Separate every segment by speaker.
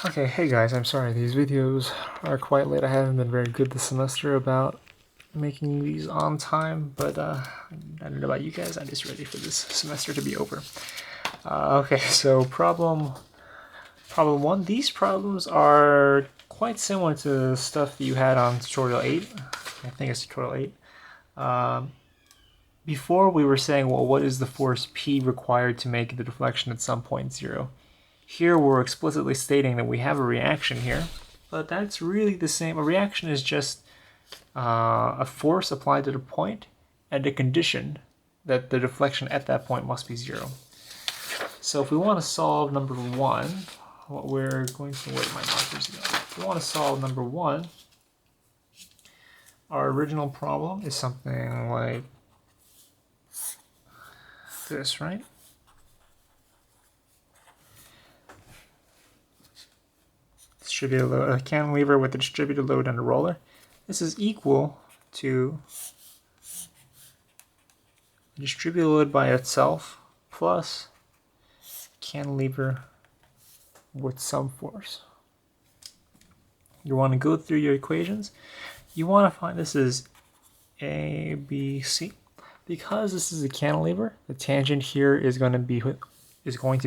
Speaker 1: Okay, hey guys, I'm sorry, these videos are quite late. I haven't been very good this semester about making these on time, but I don't know about you guys, I'm just ready for this semester to be over. Okay, so problem one. These problems are quite similar to stuff that you had on tutorial 8. I think it's tutorial 8. Before we were saying, well, what is the force P required to make the deflection at some point 0? Here we're explicitly stating that we have a reaction here, but that's really the same. A reaction is just a force applied to the point and a condition that the deflection at that point must be 0. So if we want to solve number 1, what we're going to, where my markers go? If we want to solve number 1, our original problem is something like this, right? Distributed load, a cantilever with a distributed load and a roller. This is equal to distributed load by itself plus cantilever with some force. You want to go through your equations. You want to find this is A, B, C. Because this is a cantilever, the tangent here is going to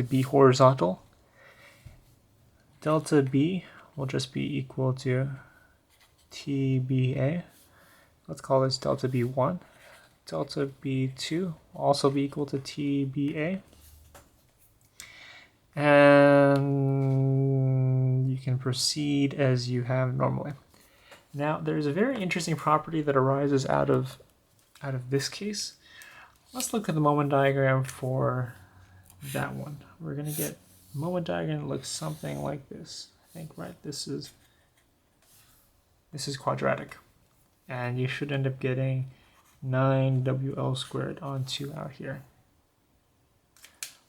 Speaker 1: be horizontal. Delta B will just be equal to TBA. Let's call this delta B1. Delta B2 will also be equal to TBA. And you can proceed as you have normally. Now, there's a very interesting property that arises out of this case. Let's look at the moment diagram for that one. We're going to get a moment diagram that looks something like this. I think, right? This is quadratic. And you should end up getting 9WL squared on 2 out here.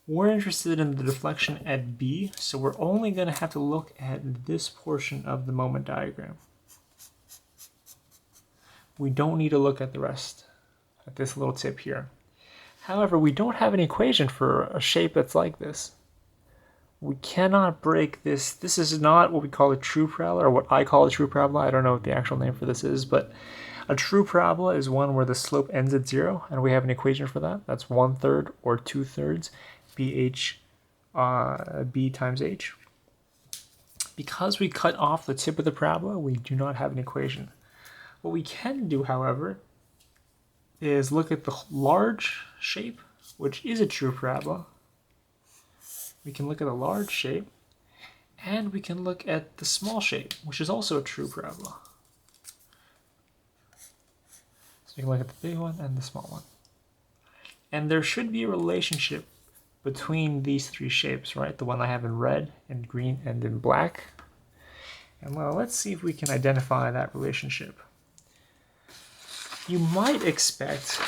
Speaker 1: We're interested in the deflection at B, so we're only going to have to look at this portion of the moment diagram. We don't need to look at the rest, at this little tip here. However, we don't have an equation for a shape that's like this. We cannot break this. This is not what we call a true parabola, or what I call a true parabola. I don't know what the actual name for this is, but a true parabola is one where the slope ends at 0, and we have an equation for that. That's 1/3 or 2/3 BH B times H. Because we cut off the tip of the parabola, we do not have an equation. What we can do, however, is look at the large shape, which is a true parabola. We can look at a large shape, and we can look at the small shape, which is also a true parabola. So we can look at the big one and the small one. And there should be a relationship between these three shapes, right? The one I have in red, and green, and in black. And well, let's see if we can identify that relationship. You might expect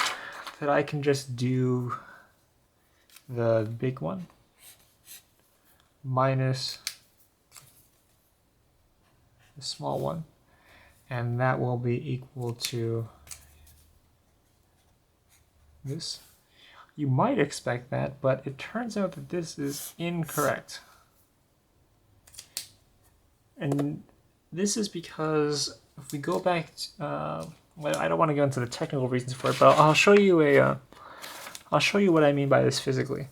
Speaker 1: that I can just do the big one minus the small one, and that will be equal to this. You might expect that, but it turns out that this is incorrect. And this is because if we go back to, well, I don't want to go into the technical reasons for it, but I'll show you what I mean by this physically.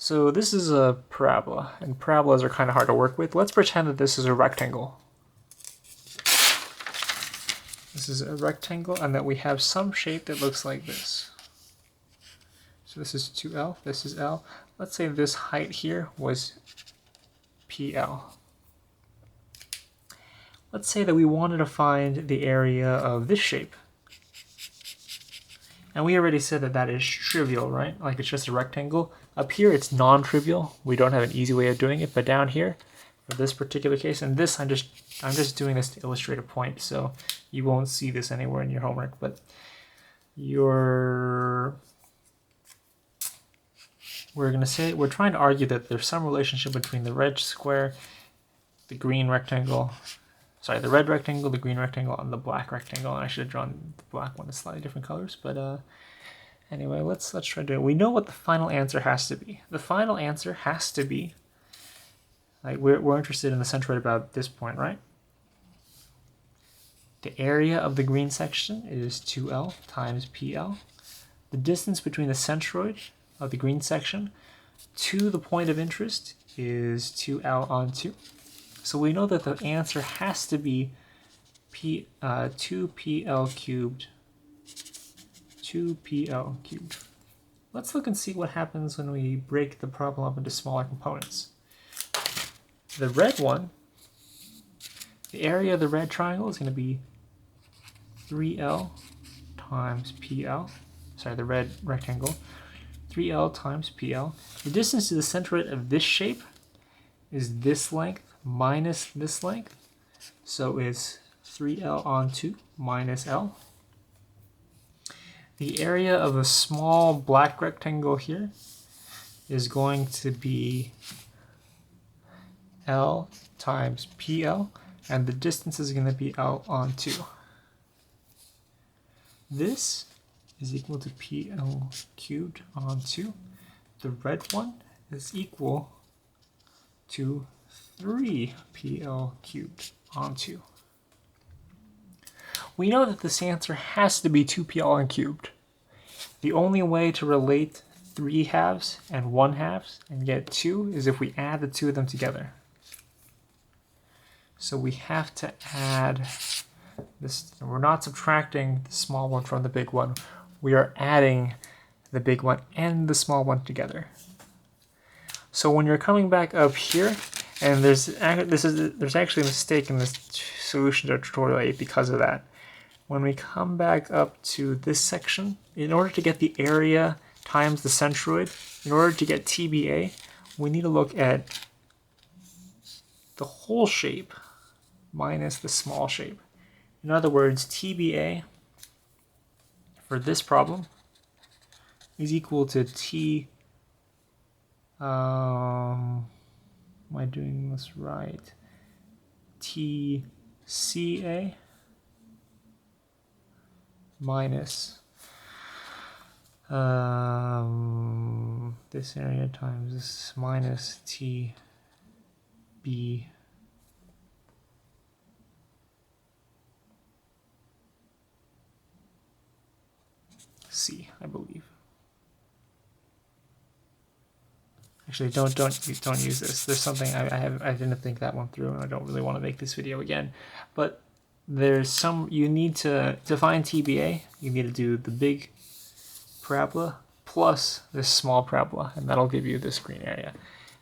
Speaker 1: So this is a parabola, and parabolas are kind of hard to work with. Let's pretend that this is a rectangle. This is a rectangle, and that we have some shape that looks like this. So this is 2L, this is L. Let's say this height here was PL. Let's say that we wanted to find the area of this shape. And we already said that that is trivial, right? Like it's just a rectangle. Up here it's non-trivial. We don't have an easy way of doing it, but down here, for this particular case, and this I'm just doing this to illustrate a point, so you won't see this anywhere in your homework, but we're trying to argue that there's some relationship between the red square, the green rectangle, sorry, the red rectangle, the green rectangle, and the black rectangle. And I should have drawn the black one in slightly different colors, but anyway, let's try to do it. We know what the final answer has to be. The final answer has to be like we're interested in the centroid about this point, right? The area of the green section is 2L times PL. The distance between the centroid of the green section to the point of interest is 2L on 2. So we know that the answer has to be 2PL cubed. 2PL cubed. Let's look and see what happens when we break the problem up into smaller components. The red one, the area of the red triangle is going to be 3L times PL. Sorry, the red rectangle. 3L times PL. The distance to the centroid of this shape is this length minus this length. So it's 3L on 2 minus L. The area of a small black rectangle here is going to be L times PL, and the distance is going to be L on 2. This is equal to PL cubed on 2. The red one is equal to 3PL cubed on 2. We know that this answer has to be 2PL cubed. The only way to relate 3 halves and 1 halves and get 2 is if we add the two of them together. So we have to add this. We're not subtracting the small one from the big one. We are adding the big one and the small one together. So when you're coming back up here, and there's actually a mistake in this solution to tutorial 8 because of that. When we come back up to this section, in order to get the area times the centroid, in order to get TBA, we need to look at the whole shape minus the small shape. In other words, TBA for this problem is equal to T, am I doing this right? TCA minus this area times this minus TB C, I believe. Actually, don't use this. There's something I didn't think that one through, and I don't really want to make this video again. But there's some, you need to find TBA. You need to do the big parabola plus this small parabola, and that'll give you this green area.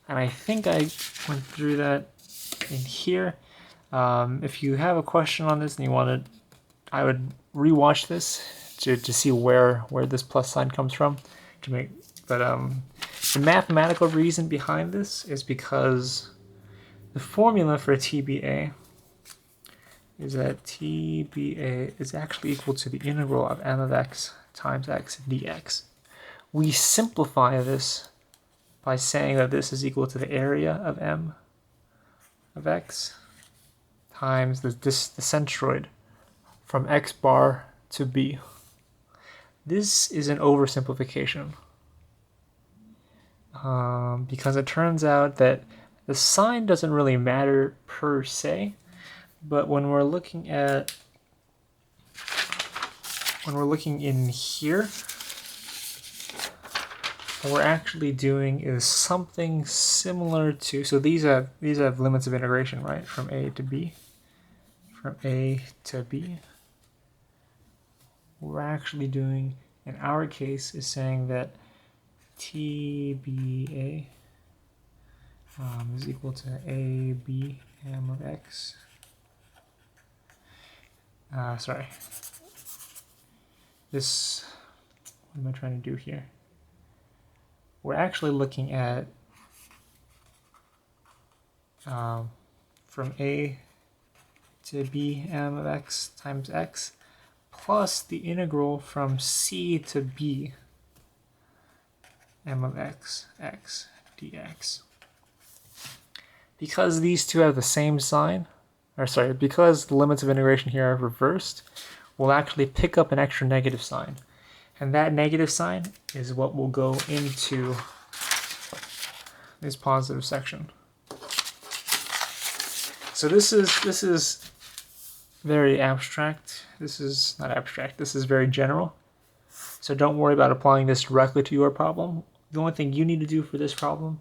Speaker 1: And I think I went through that in here. If you have a question on this and you want to, I would rewatch this to see where this plus sign comes from to make. But the mathematical reason behind this is because the formula for TBA is that TBA is actually equal to the integral of m of x times x dx. We simplify this by saying that this is equal to the area of m of x times the centroid from x bar to b. This is an oversimplification because it turns out that the sign doesn't really matter per se, but when we're looking in here, what we're actually doing is something similar to, so these have limits of integration, right? From A to B. From A to B. What we're actually doing in our case is saying that TBA is equal to AB m of x. Sorry. This, what am I trying to do here? We're actually looking at from A to B m of x times x plus the integral from C to B m of x dx. Because these two have the same sign, or sorry, because the limits of integration here are reversed, we'll actually pick up an extra negative sign. And that negative sign is what will go into this positive section. So this is very abstract. This is not abstract. This is very general. So don't worry about applying this directly to your problem. The only thing you need to do for this problem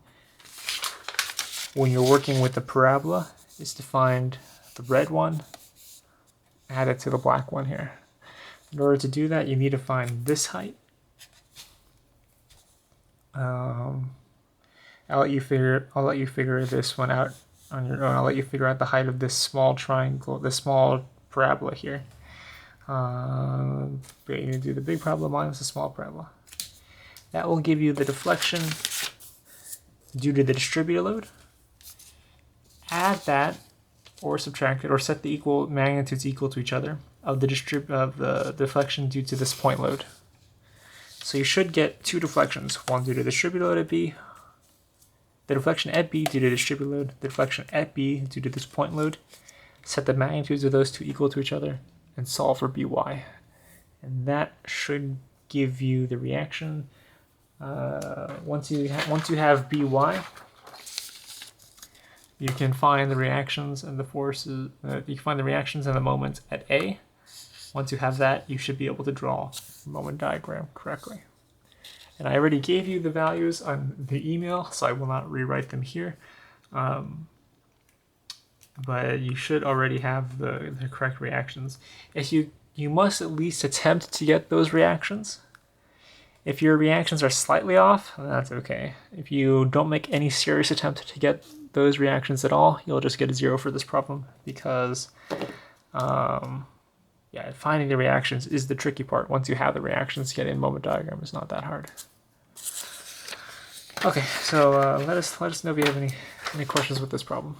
Speaker 1: when you're working with the parabola is to find the red one, add it to the black one here. In order to do that, you need to find this height. I'll let you figure this one out on your own. I'll let you figure out the height of this small triangle, this small parabola here. But you need to do the big parabola minus the small parabola. That will give you the deflection due to the distributed load. Add that, or subtract it, or set the equal magnitudes equal to each other of the deflection due to this point load. So you should get two deflections, one due to the distributed load at B, the deflection at B due to distributed load, the deflection at B due to this point load. Set the magnitudes of those two equal to each other and solve for By. And that should give you the reaction. Once you have By, you can find the reactions and the forces. You can find the reactions and the moments at A. Once you have that, you should be able to draw the moment diagram correctly. And I already gave you the values on the email, so I will not rewrite them here. But you should already have the correct reactions. If you must at least attempt to get those reactions. If your reactions are slightly off, that's okay. If you don't make any serious attempt to get those reactions at all, you'll just get a 0 for this problem, because yeah, finding the reactions is the tricky part. Once you have the reactions, getting a moment diagram is not that hard. Okay, so let us know if you have any questions with this problem.